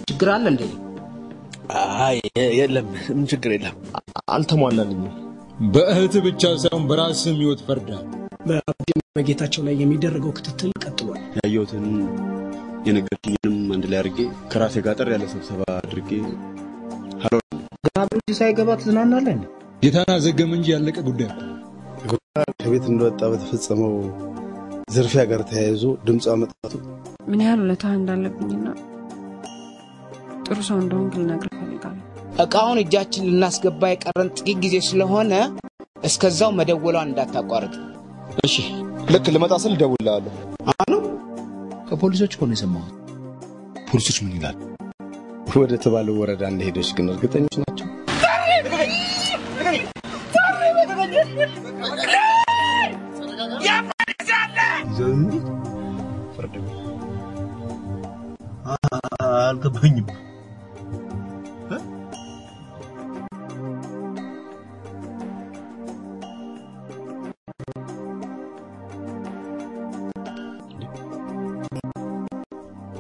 ችግር አለ እንዴ? አይ የለም ምን ችግር የለም አልተሟላልኝ በእህት ብቻ ሳይሆን በራስም ህይወት ፈርዳል በጌታቸው ላይ የሚደረገው ክትትል ቀጥሏል ያየሁትን የነገርኩኝንም አንድ ላይ አድርጌ ከራሴ ጋር ጠር ያለ ስብሰባ አድርጌ ሃሎ ጋብሩ ሳይገባ ተዝናናለን ጌታና ዘገም እንጂ ያለቀ ጉዳይ ከቤት እንደወጣ በተፈጸመው ዝርፊያ ጋር ተያይዞ ድምጽ አመጣቱ ምን ያህል ለታ እንዳለብኝና ጥሩ ሰው እንደሆንክ ልነግርህ ፈልጋለሁ እቃውን እጃችን ልናስገባ የቀረን ጥቂት ጊዜ ስለሆነ እስከዛው መደወሏን እንዳታቋርጥ እሺ ልክ ልመጣ ስል ደውላለሁ አኑ ከፖሊሶች ሆነ የሰማሁት ፖሊሶች ምን ይላል ወደ ተባለው ወረዳ እንደሄደሽ ግን እርግጠኞች ናቸው አልገባኝም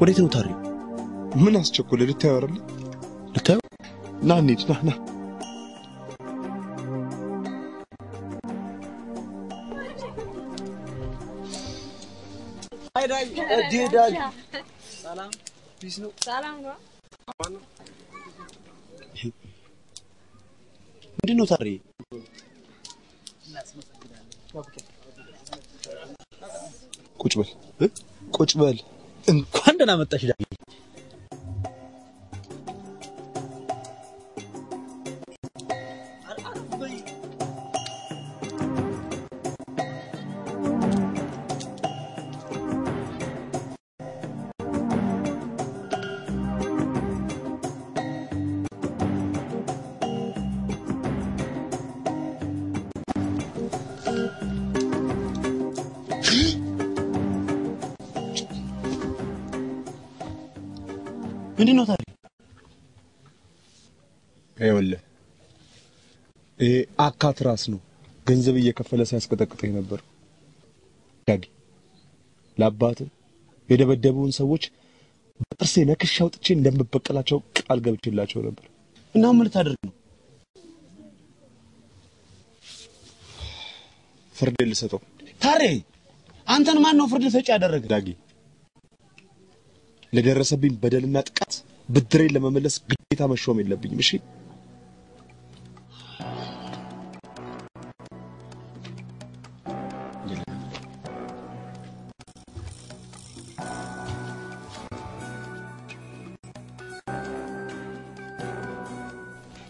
ወዴት ነው ታሪ ምን አስቸኮለ ልታየው አይደል ልታየው ና እንሂድ ና አይዳይ ዲዳይ ሰላም ፒስ ነው ሰላም ነው ምንድነው ታሪ ቁጭ በል እንኳን ደህና መጣሽ ዳጊ ምንድነው ታሪ አይወለ አካትራስ ነው ገንዘብ እየከፈለ ሲያስቀጠቅጠኝ ነበር ዳጊ ለአባት የደበደቡን ሰዎች በጥርሴ ነክሽ አውጥቼ እንደምበቀላቸው ቃል ገብቼላቸው ነበር እና ምን ልታደርግ ነው ፍርድ ልሰጠው ታሪ አንተን ማን ነው ፍርድ ሰጪ ያደረገ ዳጊ ለደረሰብኝ በደልና ጥቃት ብድሬን ለመመለስ ግዴታ መሾም የለብኝም እሺ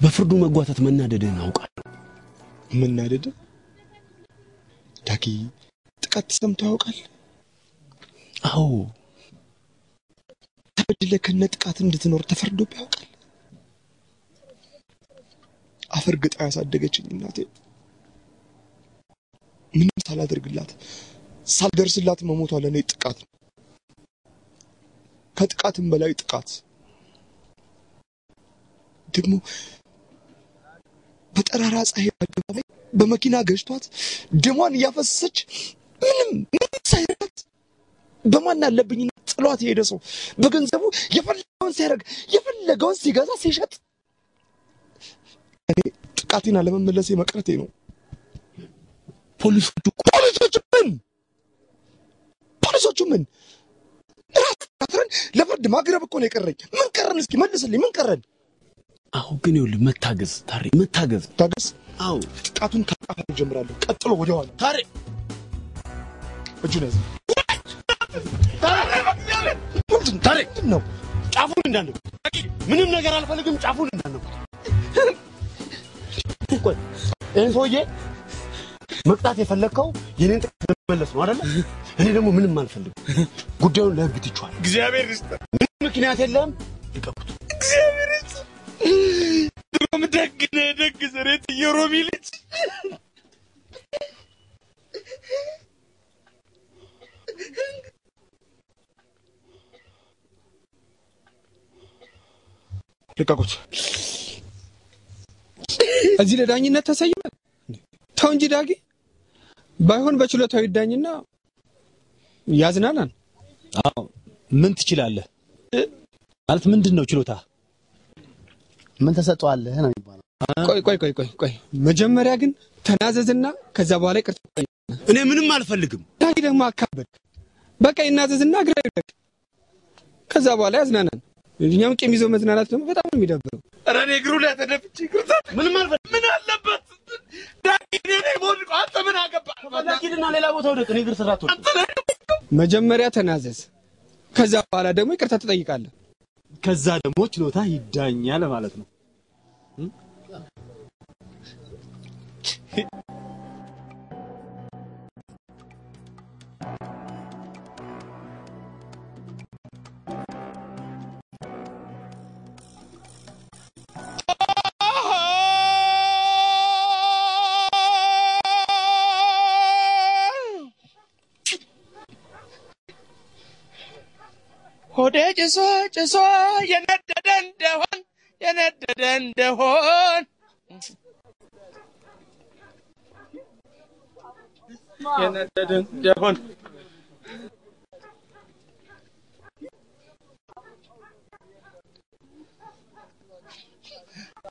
በፍርዱ መጓተት መናደድን አውቃለሁ መናደድ ዳጊ ጥቃት ሰምቶ ያውቃል አዎ ተበድለከነ ጥቃት እንድትኖር ተፈርዶ ያውቃል አፈርግጣ ያሳደገችኝ እናቴ ምንም ሳላደርግላት ሳልደርስላት መሞቷ ለኔ ጥቃት ነው ከጥቃትም በላይ ጥቃት ደግሞ በጠራራ ፀሐይ አደባባይ በመኪና ገጭቷት ደሟን ያፈሰሰች ምንም ሳይረዳት በማን አለብኝና ጥሏት የሄደ ሰው በገንዘቡ የፈለገውን ሲያደርግ የፈለገውን ሲገዛ ሲሸጥ እኔ ጥቃቴን አለመመለሴ መቅረቴ ነው ፖሊሶቹ ምን ራስን ለፍርድ ማቅረብ እኮ ነው የቀረኝ ምን ቀረን እስኪ መልስልኝ ምን ቀረን አው ግን ይኸውልህ መታገዝ ታሪ መታገዝ ታገዝ አው ጥቃቱን ከጣፋት ጀምራለሁ ቀጥሎ ወደ ኋላ ታሪ እጁን ያዝ ታሪ ነው ጫፉን እንዳነው ምንም ነገር አልፈልግም ጫፉን እንዳነው ቆይ እን ሆዬ መቅጣት የፈለከው የኔን ጥቃት ለመመለስ ነው አይደል እኔ ደግሞ ምንም አልፈልግም ጉዳዩን ለህግ ትጫዋል እግዚአብሔር ይስጥ ምክንያት የለም ልቀቁት እግዚአብሔር ይስጥ ድሮም ደግ ዘሬት የሮሚ ልጅ ልቀቁት እዚህ ለዳኝነት ተሰየመ ተው እንጂ ዳጊ ባይሆን በችሎታው ይዳኝና ያዝናናል አዎ ምን ትችላለህ ማለት ምንድነው ችሎታ ምን ተሰጥቷለህ ነው የሚባለው ቆይ መጀመሪያ ግን ተናዘዝና ከዛ በኋላ ይቅርታ እኔ ምንም አልፈልግም ዳጊ ደግሞ አካበድክ በቃ ይናዘዝና ግራ ይደቅ ከዛ በኋላ ያዝናናን እኛም ቄም ይዞ መዝናናት ደግሞ በጣም ነው የሚደብረው ኧረ እኔ እግሩ ላይ ተደፍቼ ይቅርታ ምንም አልፈልግም ምን አለበት ዳጊ እኔ ቦልቆ አንተ ምን አገባህ ዳጊና ሌላ ቦታ ወደቅ እኔ እግር ስራቱ መጀመሪያ ተናዘዝ ከዛ በኋላ ደግሞ ይቅርታ ትጠይቃለህ ከዛ ደግሞ ችሎታ ይዳኛል ማለት ነው ሆዴ ጭሶ የነደደ እንደሆን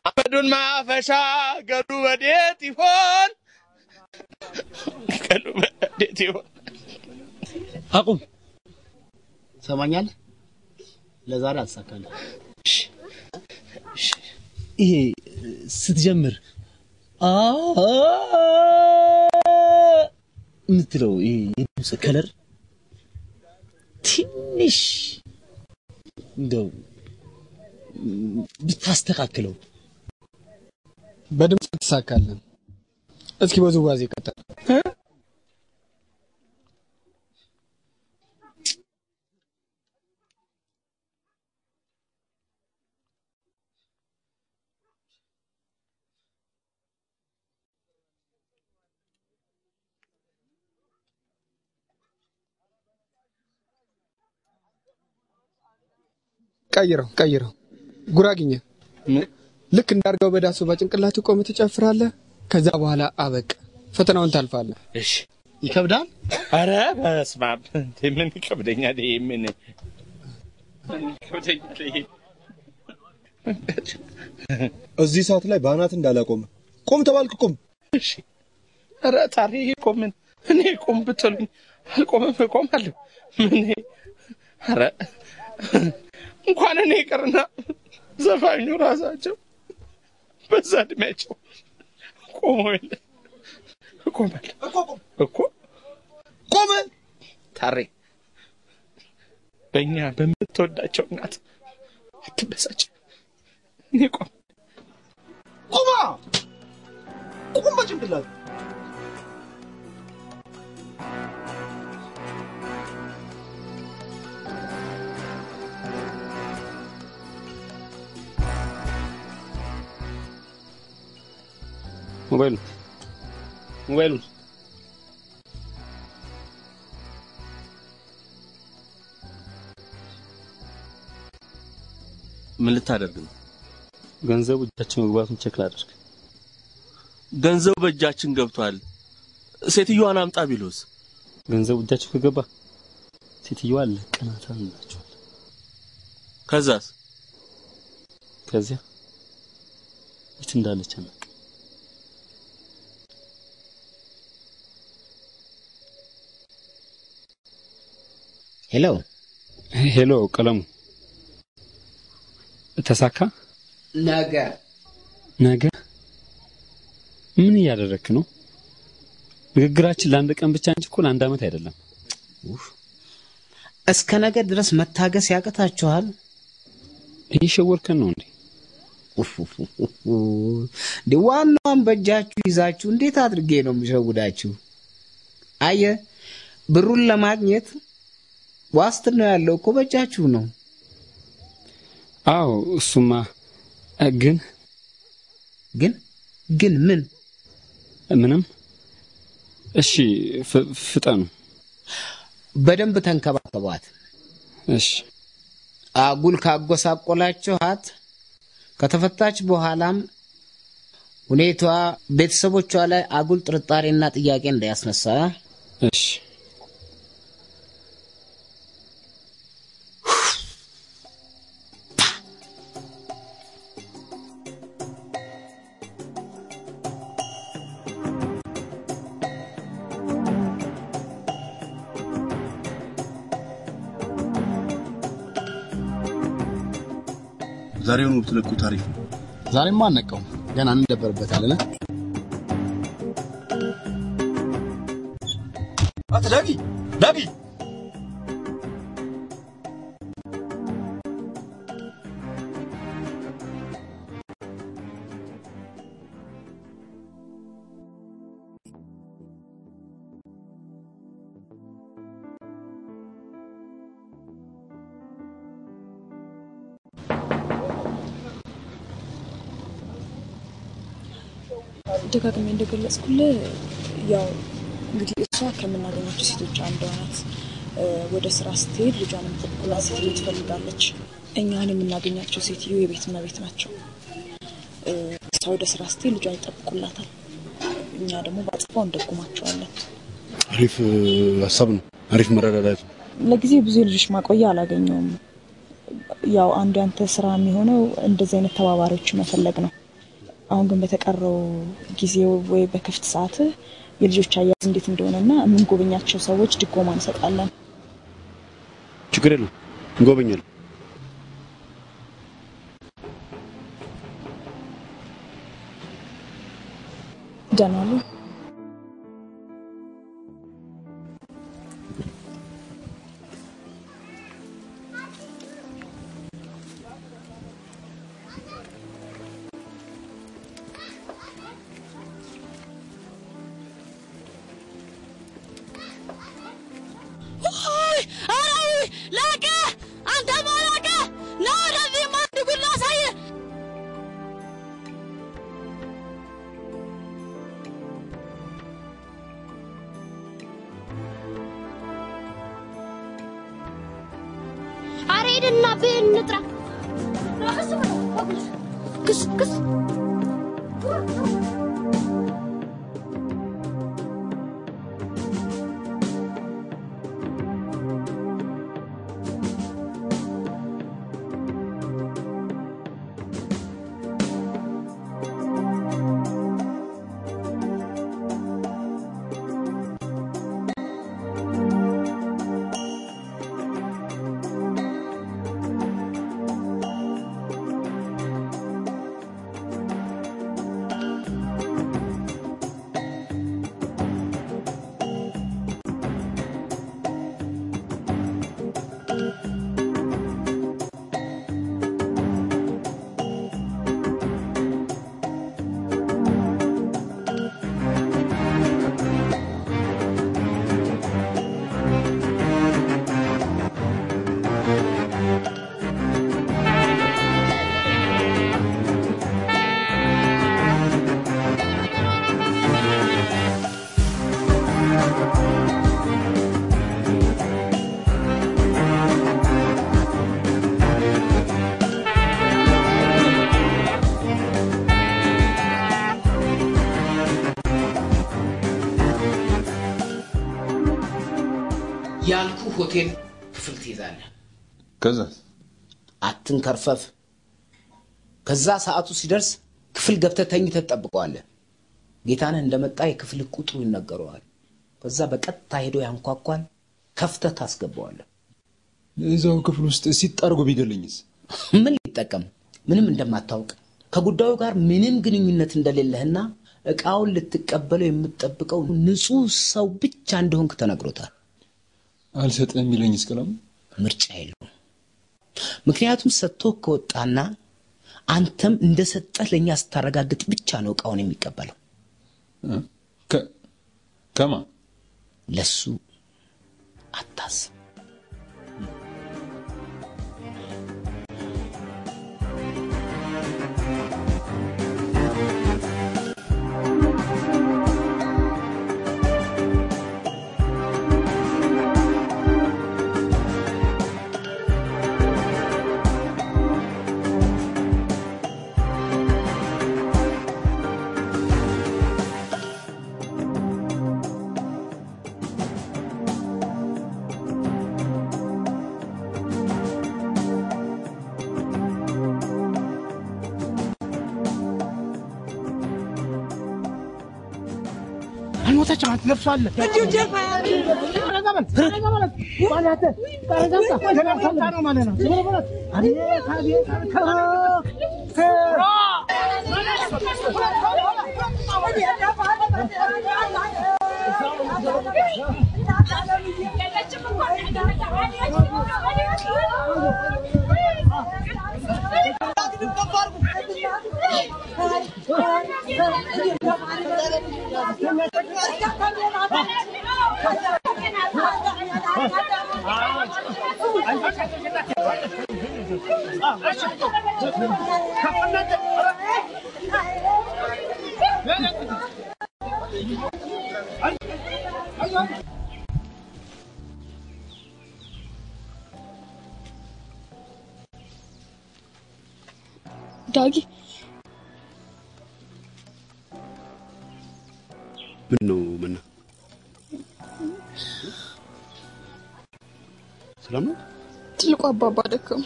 አመዱን ማፈሻ ገዱ ወዴት ይሆን አቁም ሰማኛል ለዛሬ አትሳካለህ ይሄ ስትጀምር ምትለው ይሄ የድምጽ ከለር ትንሽ እንደው ብታስተካክለው በድምጽ ተሳካለን እስኪ በዙዋዜ ቀጥል ቀይረው ጉራግኛ ልክ እንዳርጋው በዳሱ በጭንቅላቱ ቆመ ተጨፍራለህ ከዛ በኋላ አበቃ ፈተናውን ታልፋለህ እሺ ይከብዳል አረ በስማም ምን ይከብደኛል ይሄ ምን ይከብደኛል ይሄ እዚህ ሰዓት ላይ ባናት እንዳላቆመ ቆም ተባልክ ቆም እሺ አረ ታሪክ ቆም እኔ ቆም ብትሉኝ አልቆምም እቆማለሁ ምን አረ እንኳን እኔ ቀርና ዘፋኙ ራሳቸው በዛ እድሜያቸው ቆመ ታሬ በእኛ በምትወዳቸው እናት አትበሳጭ እኔ ቆማ በጭንቅላት ሞባይሉ ምን ልታደርግ ነው ገንዘቡ እጃችን መግባቱን ቼክ ላድርግ ገንዘቡ በእጃችን ገብቷል ሴትዮዋን አምጣ ቢሉስ ገንዘቡ እጃችን ከገባ ሴትዮዋ ለቀናታን ናቸው ከዚያ የት እንዳለች ነው ሄሎ ቀለሙ ተሳካ ነገ ምን ያደረክ ነው ንግግራችን ለአንድ ቀን ብቻ እንጂ እኮ ለአንድ አመት አይደለም እስከ ነገ ድረስ መታገስ ያቀታችኋል እየሸወርከን ነው እንዴ ዲዋናን በእጃችሁ ይዛችሁ እንዴት አድርጌ ነው የሚሸውዳችሁ አየ ብሩን ለማግኘት ዋስትና ያለው እኮ በእጃችሁ ነው አው እሱማ ግን ምንም እሺ ፍጠኑ በደንብ ተንከባከቧት እሺ አጉል ካጎሳቆላችኋት ከተፈታች በኋላም ሁኔታዋ ቤተሰቦቿ ላይ አጉል ጥርጣሬና ጥያቄ እንዳያስነሳ እሺ ዛሬውኑ ብትለቁ ታሪፍ ነው። ዛሬማ አንነቀው ገና እንደበርበታለን። አትዳጊ ዳጊ ደጋግሜ እንደገለጽኩልህ ያው እንግዲህ እሷ ከምናገኛቸው ሴቶች አንዷ ናት። ወደ ስራ ስትሄድ ልጇን የምትጠብቅላት ሴትዮ ትፈልጋለች። እኛን የምናገኛቸው ሴትዮ የቤት እመቤት ናቸው። እሷ ወደ ስራ ስትሄድ ልጇን ይጠብቁላታል። እኛ ደግሞ በአጽፋው እንደጉማቸዋለን። አሪፍ ሀሳብ ነው። አሪፍ መረዳዳት ነው። ለጊዜው ብዙ ልጆች ማቆያ አላገኘውም። ያው አንድ ያንተ ስራ የሚሆነው እንደዚህ አይነት ተባባሪዎች መፈለግ ነው። አሁን ግን በተቀረው ጊዜ ወይ በክፍት ሰዓት የልጆች አያያዝ እንዴት እንደሆነና ምን ጎበኛቸው ሰዎች ድጎማ እንሰጣለን። ችግር የለም እንጎበኛለን። ደህና ነው። አሬድና በእንጥራ ክስ ያልኩ ሆቴል ክፍል ትይዛለህ። ከዛ አትንከርፈፍ። ከዛ ሰዓቱ ሲደርስ ክፍል ገብተህ ተኝተህ ትጠብቀዋለህ። ጌታነህ እንደመጣ የክፍል ቁጥሩ ይነገረዋል። ከዛ በቀጥታ ሄዶ ያንኳኳል። ከፍተህ ታስገባዋለህ። እዛው ክፍል ውስጥ ሲጣርጎ ቢገለኝስ? ምን ሊጠቀም? ምንም እንደማታውቅ ከጉዳዩ ጋር ምንም ግንኙነት እንደሌለህና እቃውን ልትቀበለው የምትጠብቀው ንጹህ ሰው ብቻ እንደሆንክ ተነግሮታል። አልሰጥም ይለኝስ ከለም ምርጫ የለውም። ምክንያቱም ሰጥቶ ከወጣና አንተም እንደሰጠህ ለኛ ስታረጋግጥ ብቻ ነው እቃውን የሚቀበለው። ከማ ለሱ አታስብ። የሞተች ናት ለብሷል ዳጊ ምን ነው ምን ሰላም ነው ትልቁ አባባ ደከሙ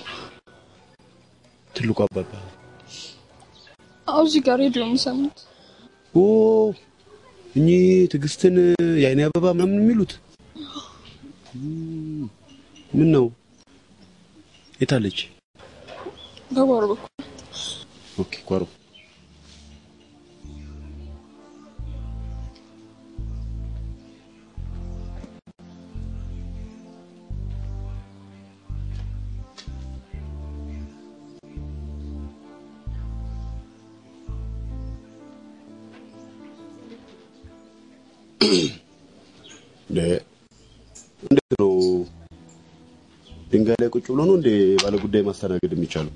ትልቁ አባባ አውዚ ጋር ሬዲዮ የሚሰሙት እኚ ትግስትን የአይኔ አበባ ምናምን የሚሉት ምን ነው የታለች በጓሮ በኩል ኦኬ ጓሮ እንዴት ነው ድንጋይ ላይ ቁጭ ብሎ ነው እንዴ ባለ ጉዳይ ማስተናገድ የሚቻለው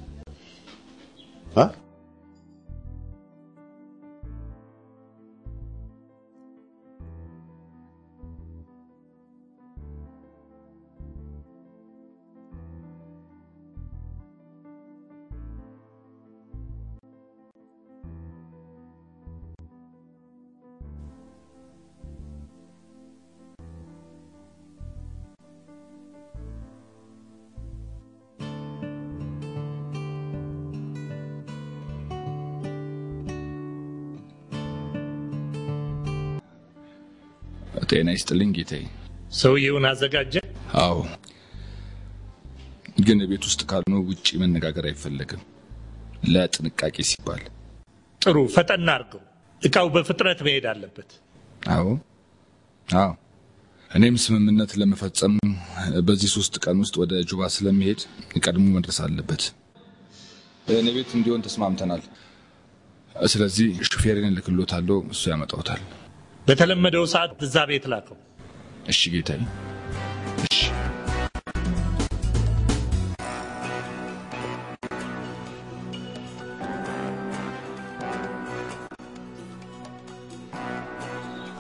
ጤና ይስጥልኝ ጌታዬ ሰውዬውን አዘጋጀ አዎ ግን ቤት ውስጥ ካልነው ውጪ መነጋገር አይፈልግም ለጥንቃቄ ሲባል ጥሩ ፈጠና አድርገው እቃው በፍጥነት መሄድ አለበት አዎ እኔም ስምምነት ለመፈጸም በዚህ 3 ቀን ውስጥ ወደ ጁባ ስለሚሄድ ቀድሞ መድረስ አለበት እኔ ቤት እንዲሆን ተስማምተናል ስለዚህ ሹፌርን ልክሎታለሁ እሱ ያመጣውታል በተለመደው ሰዓት እዛ ቤት ላከው እሺ ጌታዬ እሺ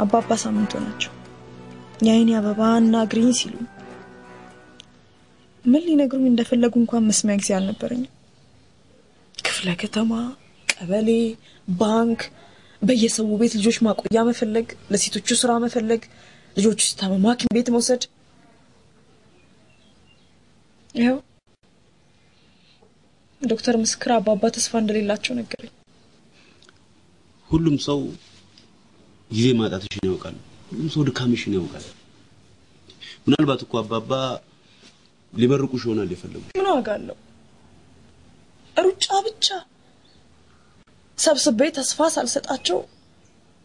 አባባ ሳምንቱ ናቸው የአይኔ አበባና ግሪን ሲሉ ምን ሊነግሩኝ እንደፈለጉ እንኳን መስሚያ ጊዜ አልነበረኝም ክፍለ ከተማ ቀበሌ ባንክ በየሰው ቤት ልጆች ማቆያ መፈለግ ለሴቶቹ ስራ መፈለግ ልጆቹ ስታመሙ ሐኪም ቤት መውሰድ ያው ዶክተር ምስክር አባባ ተስፋ እንደሌላቸው ነገረኝ ሁሉም ሰው ጊዜ ማጣትሽን ያውቃል ሁሉም ሰው ድካምሽን ያውቃል ምናልባት እኮ አባባ ሊበርቁሽ ይሆናል የፈለጉሽ ምን ዋጋለው ሩጫ ብቻ ሰብስቤ ተስፋ ሳልሰጣቸው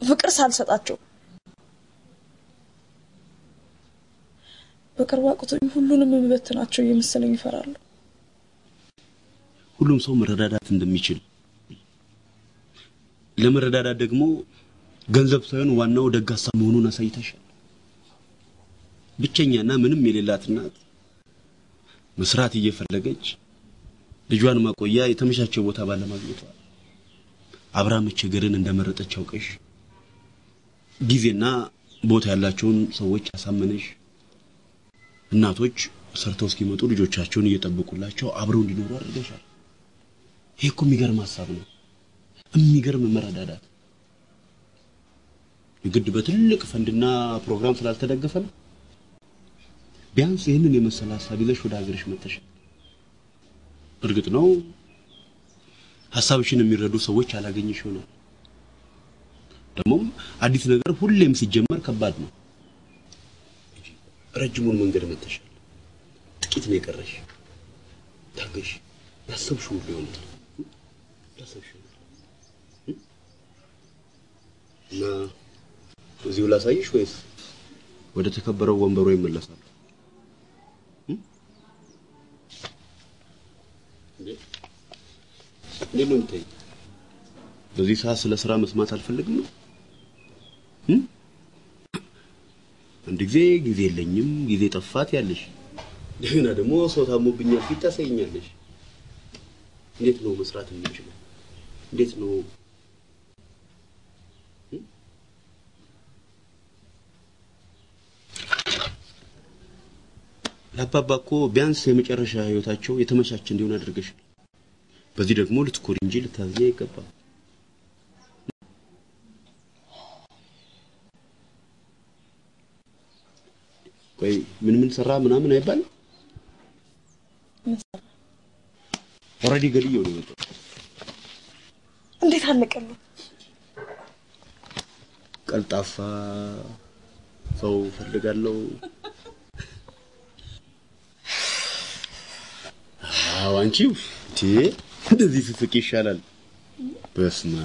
ፍቅር ሳልሰጣቸው በቅርብ አቁቶኝ ሁሉንም መበተናቸው እየመሰለኝ ይፈራሉ ሁሉም ሰው መረዳዳት እንደሚችል ለመረዳዳት ደግሞ ገንዘብ ሳይሆን ዋናው ደጋሳ መሆኑን አሳይተሻል ብቸኛና ምንም የሌላት እናት መስራት እየፈለገች ልጇን ማቆያ የተመቻቸ ቦታ ባለማግኘቷ አብራም ቸገርን እንደመረጠች አውቀሽ ጊዜና ቦታ ያላቸውን ሰዎች አሳመነሽ እናቶች ሰርተው እስኪመጡ ልጆቻቸውን እየጠበቁላቸው አብረው እንዲኖሩ አድርገሻል ይሄ እኮ የሚገርም ሐሳብ ነው የሚገርም መረዳዳት የግድ በትልቅ ፈንድና ፕሮግራም ስላልተደገፈ ነው ቢያንስ ይሄንን የመሰለ ሐሳብ ይዘሽ ወደ ሀገርሽ መጥተሻል እርግጥ ነው ሐሳብሽን የሚረዱ ሰዎች አላገኝሽ ይሆናል ደግሞ አዲስ ነገር ሁሌም ሲጀመር ከባድ ነው ረጅሙን መንገድ መተሻል ጥቂት ነው የቀረሽ ታገሽ ያሰብሽው ሊሆን ያሰብሽው እና እዚሁ ላሳይሽ ወይስ ወደ ተከበረው ወንበሩ ይመለሳል ለምን ታይ በዚህ ሰዓት ስለ ስራ መስማት አልፈልግም ነው አንድ ጊዜ የለኝም ጊዜ ጠፋት ያለሽ ደህና ደግሞ ሰው ታሞብኛል ፊታሰኛለሽ እንዴት ነው መስራት የምንችለው እንዴት ነው ለአባባኮ ቢያንስ የመጨረሻ ህይወታቸው የተመቻቸ እንዲሆን አድርገሻል በዚህ ደግሞ ልትኮሪ እንጂ ልታዝኛ ይገባል ቆይ ምን ሰራ ምናምን አይባል ኦሬዲ ገድየው ነው የመጣው እንዴት አለቀሉ ቀልጣፋ ሰው ፈልጋለሁ አንቺው እንደዚህ ፍፍቅ ይሻላል በስማ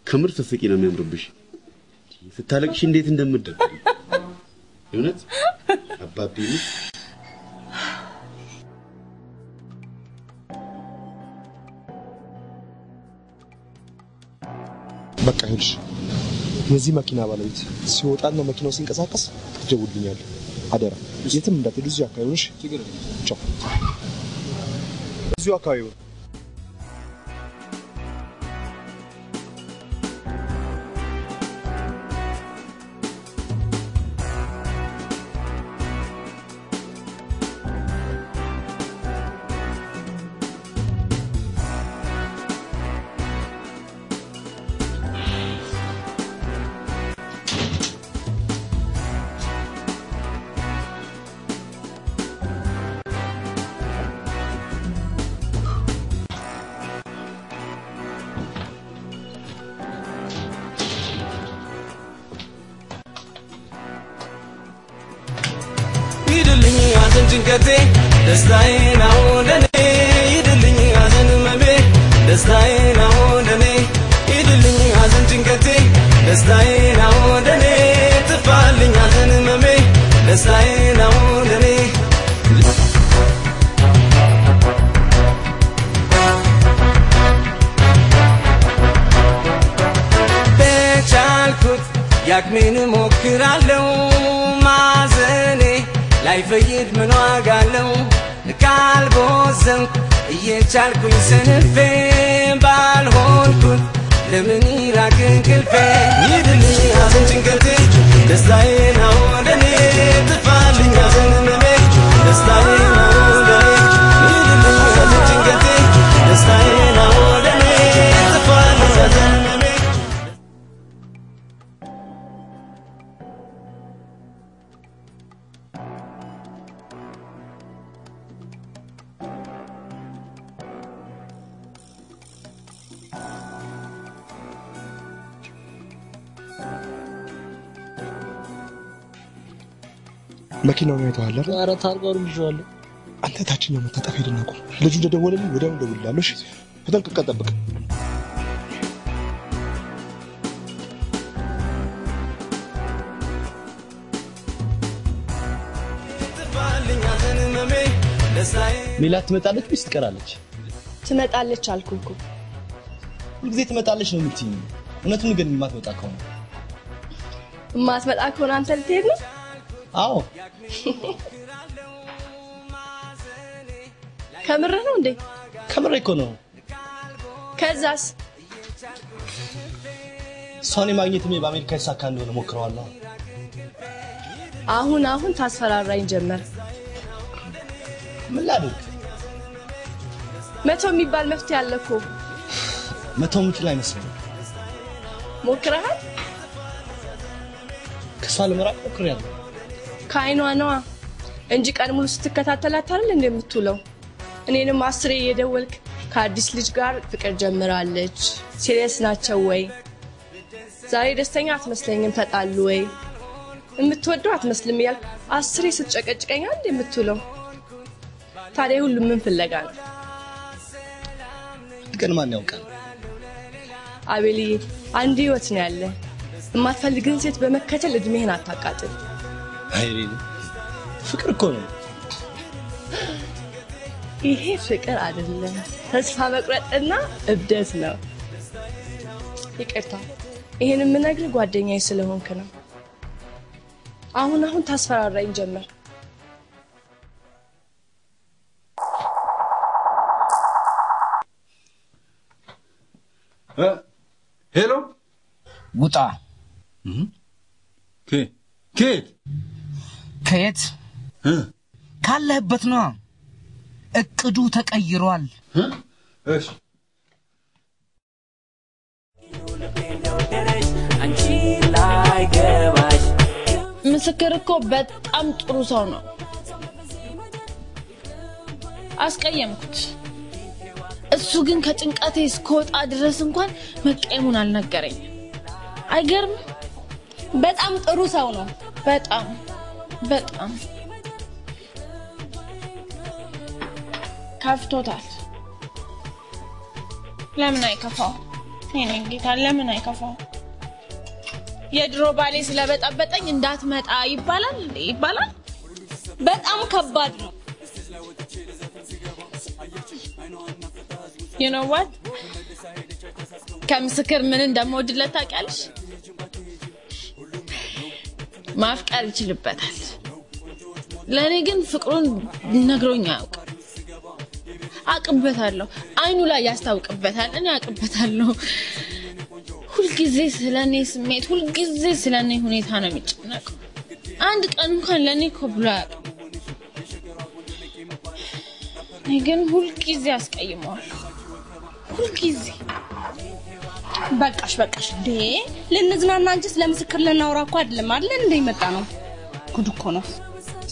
ከምር ፍፍቂ ነው የሚያምርብሽ ስታለቅሽ እንዴት እንደምደር እውነት አባቢ በቃ ሄድሽ የዚህ መኪና ባለቤት ሲወጣና መኪናው ሲንቀሳቀስ ትደውልልኛል አደራ የትም እንዳትሄዱ እዚህ አካባቢ ነሽ ቻው እዚሁ አካባቢ ነው ጭንቀቴ ደስታዬ ነው ለኔ ይድልኝ ሐዘን መሜ ደስታዬ ነው ለኔ ይድልኝ ሐዘን ጭንቀቴ ደስታዬ ነው ለኔ ጥፋልኝ ሐዘን መሜ ደስታዬ ነው ለኔ በቻልኩት ያቅሜን ሞክራለሁ ማዘኔ ላይፈይድ ምን ዋጋ አለው ካልቦዘንኩ እየቻልኩኝ ሰንፌ ባልሆንኩት ለምን ይራቅ እንቅልፌ ይድልኝ ሐዘን ጭንቀቴ ደስታዬ ነው ለኔ ጥፋልኝ ሐዘን ህመሜ ደስታዬ ነው ለኔ ይድልኝ ሐዘን ጭንቀቴ ደስታዬ ነው ለኔ ጥፋልኝ ሐዘን ህመሜ መኪናው ነው የተዋለ ኧረ ታርጋው ልጅዋለ አንተ ታችኛው መታጠፍ ሄድና ቆም ልጁ እንደደወለልኝ ወዲያው ደውልላለሁ እሺ ተጠንቅቀህ ጠብቅ ሚላት ትመጣለች ወይስ ትቀራለች ትመጣለች አልኩኩ ሁልጊዜ ትመጣለች ነው የምትይኝ እውነቱን ግን የማትመጣ ከሆነ የማትመጣ ከሆነ አንተ ልትሄድ ነው አዎ ከምር ነው እንዴ ከምር እኮ ነው ከዛስ ሶኒ ማግኘት በአሜሪካ ይሳካ እንደሆነ ሞክረዋለሁ አሁን ታስፈራራኝ ጀመር ምን ላድርግ መቶ የሚባል መፍትሄ አለ እኮ መቶ ምችል አይመስልም ሞክረሃል ከሷ ለመራቅ ሞክሬያለሁ ካይኗ ነዋ እንጂ ቀን ሙሉ ስትከታተላት አይደል እንደምትውለው እኔንም 10 እየደወልክ ከአዲስ ልጅ ጋር ፍቅር ጀምራለች ሲሪየስ ናቸው ወይ ዛሬ ደስተኛ አትመስለኝም ተጣሉ ወይ የምትወደው አትመስልም ይላል 10 ስትጨቀጭቀኝ አንድ የምትውለው ታዲያ ሁሉም ምን ፍለጋ ነው ግን ማን ያውቃል አቤሊ አንድ ህይወት ነው ያለ የማትፈልግን ሴት በመከተል እድሜህን አታቃጥል አይሪን ፍቅር እኮ ነው ይሄ ፍቅር አይደለም ተስፋ መቁረጥና እብደት ነው ይቅርታ ይሄንን ምነግር ጓደኛዬ ስለሆንክ ነው አሁን ታስፈራራኝ ጀመር ሄሎ ውጣ ከየት ካለህበት ነው እቅዱ ተቀይሯል እሺ አንቺ ላይ ገባሽ ምስክር እኮ በጣም ጥሩ ሰው ነው አስቀየምኩት እሱ ግን ከጭንቀቴ እስከወጣ ድረስ እንኳን መቀየሙን አልነገረኝ አይገርም በጣም ጥሩ ሰው ነው በጣም ከፍቶታል ለምን አይከፋው እኔ ጌታ ለምን አይከፋው የድሮ ባሌ ስለበጣበጠኝ እንዳትመጣ ይባላል በጣም ከባድ ነው You know what? ከምስክር ምን እንደምወድለት ታውቂያለሽ? ማፍቀር ይችልበታል። ለኔ ግን ፍቅሩን ነግሮኝ አያውቅም። አቅበታለሁ። አይኑ ላይ ያስታውቅበታል። እኔ አቅበታለሁ። ሁልጊዜ ስለኔ ስሜት፣ ሁልጊዜ ስለኔ ሁኔታ ነው የሚጨነቀው። አንድ ቀን እንኳን ለኔ ኮብሎ አያውቅም። እኔ ግን ሁልጊዜ አስቀይመዋለሁ። ሁልጊዜ በቃሽ እንዴ ለነዝናና አንቺ ስለምስክር ለናውራ እኮ አይደለም አይደል እንደ ይመጣ ነው ጉድ እኮ ነው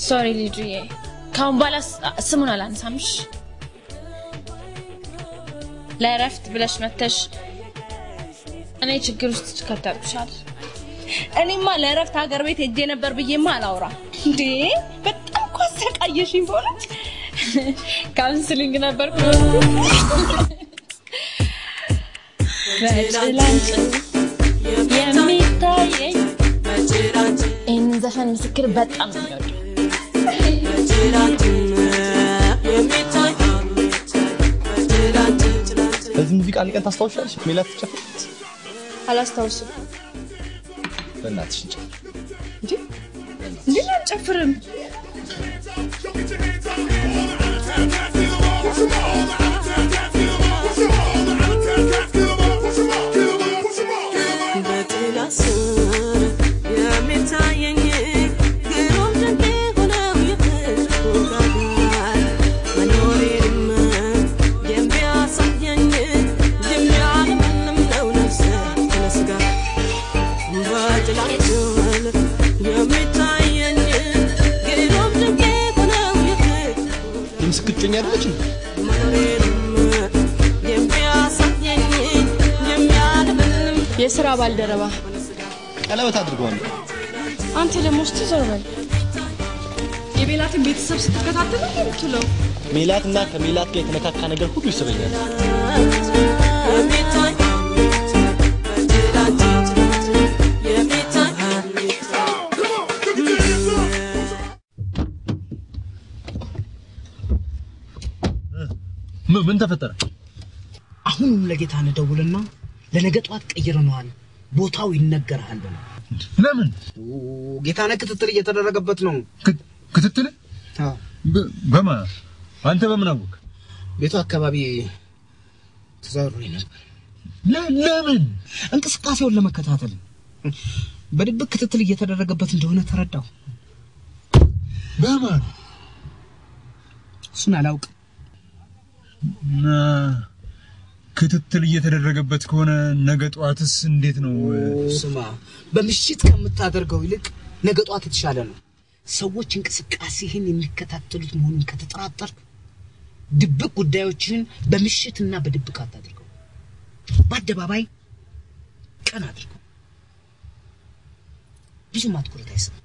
ሶሪ ልጅዬ ካሁን በኋላ ስሙን አላነሳምሽ ለረፍት ብለሽ መተሽ እኔ ችግር ውስጥ ተከታተልሻል እኔማ ለረፍት ሀገር ቤት ሄጄ ነበር ብዬማ አላውራ እንዴ በጣም እኮ አሰቃየሽኝ በእውነት ካውንስሊንግ ነበርኩ በጭላንጭ የሚታየኝ ይህንን ዘፈን ምስክር በጣም ነው የሚወደው በዚህ ሙዚቃ አንድ ቀን ታስታውሻለሽ ሜላት ትጨፍር አላስታውስም በእናትሽ እንዴ አልጨፍርም ምስክርኛ አይደለች የሥራ ባልደረባ ቀለበት አድርገዋል አንተ ደግሞ ስትዞር በል የሜላትን ቤተሰብ ስትከታተል ነው የምትለው ሜላትና ከሜላት ጋር የተነካካ ነገር ሁሉ ይስበኛል ምን ተፈጠረ አሁን ለጌታ እንደውልና ለነገ ጧት ቀይረናል ቦታው ይነገራል ለምን ጌታነ ክትትል እየተደረገበት ነው ክትትል በማ አንተ በምን አወቅ ቤቱ አካባቢ ተዛሩኝ ነበር ለምን እንቅስቃሴውን ለመከታተል በድብቅ ክትትል እየተደረገበት እንደሆነ ተረዳው በማ እሱን አላውቅ ክትትል እየተደረገበት ከሆነ ነገ ጧትስ እንዴት ነው ስማ በምሽት ከምታደርገው ይልቅ ነገ ጧት የተሻለ ነው ሰዎች እንቅስቃሴህን የሚከታተሉት መሆኑን ከተጠራጠርክ ድብቅ ጉዳዮችን በምሽትና በድብቅ አታድርገው። በአደባባይ ቀን አድርገው። ብዙ ማትኩረት አይሰጥ።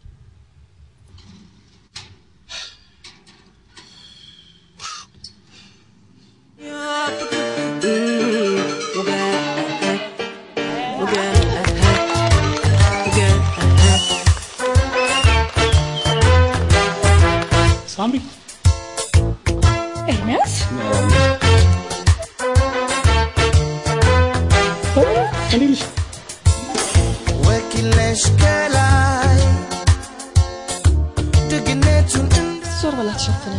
ሳምሪ ኤርሚያስ እንዴት ወኪለሽ ከላይ ደግነቱን ዞር በላት ሸፍነ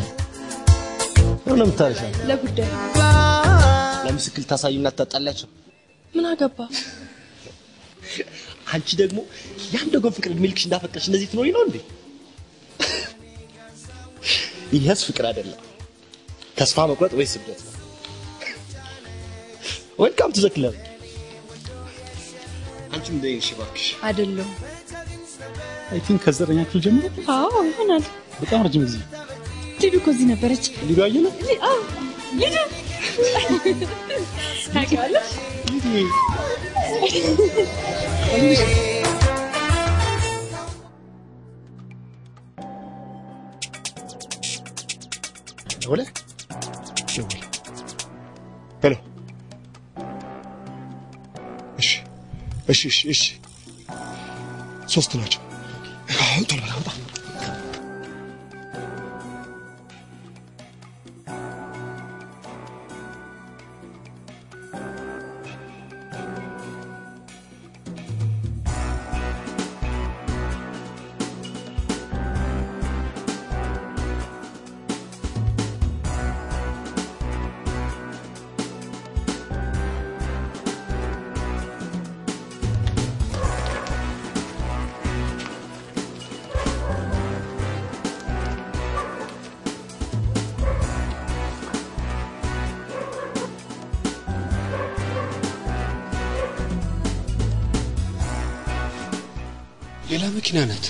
ምንም ታርሻ ለጉዳይ ለምስክል ታሳዩና ተጣላችሁ ምን አገባ አንቺ ደግሞ ያን ደግሞ ፍቅር ሚልክሽ እንዳፈቀርሽ እንደዚህ ትኖሪ ነው እንዴ ይሄስ ፍቅር አይደለም ተስፋ መቁረጥ ወይ ስብደት ነው ወልካም ቱ ዘ ክለብ አንቺ ምን ደይሽ ባክሽ አይደለም አይ ቲንክ ከዘረኛ ክፍል ጀምሮ አዎ ይሆናል በጣም ረጅም ጊዜ ሊዱ እኮ እዚህ ነበረች ሊዱ አየለ አዎ ሊዱ ታውቂዋለሽ ولا شوي هلا ايش ሶስት ናቸው ቶሎ በላ ወጣ ሌላ መኪና ናት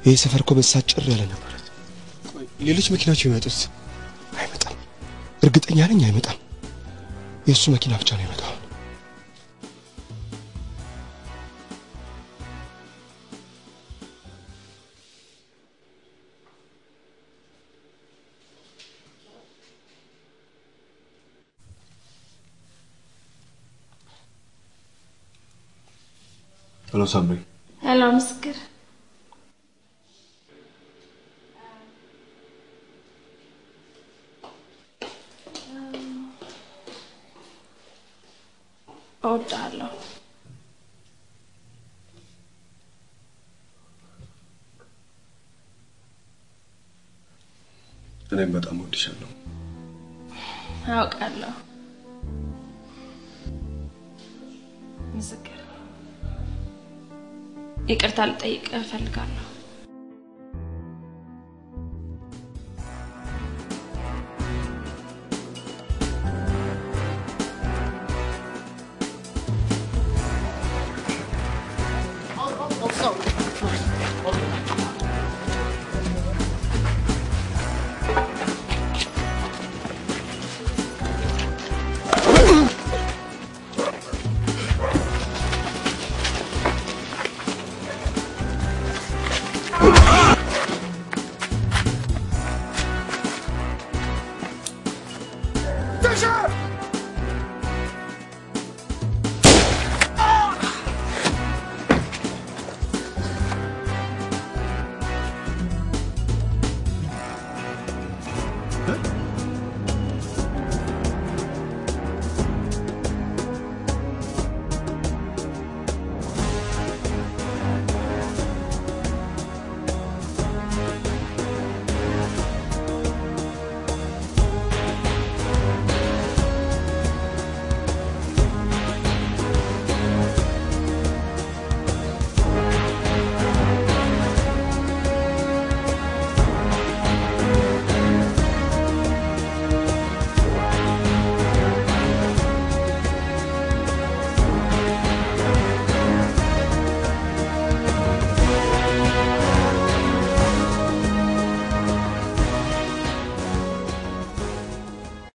ይሄ ሰፈር እኮ በሳት ጭር ያለ ነበር ሌሎች መኪናዎች ይመጡት አይመጣም እርግጠኛ ነኝ አይመጣም የሱ መኪና ብቻ ነው የሚመጣው Hello, Sabri. Hello, Misker. እወድሃለሁ። እኔም በጣም እወድሻለሁ። አውቃለሁ። ምስክር ይቅርታ ልጠይቅህ እፈልጋለሁ።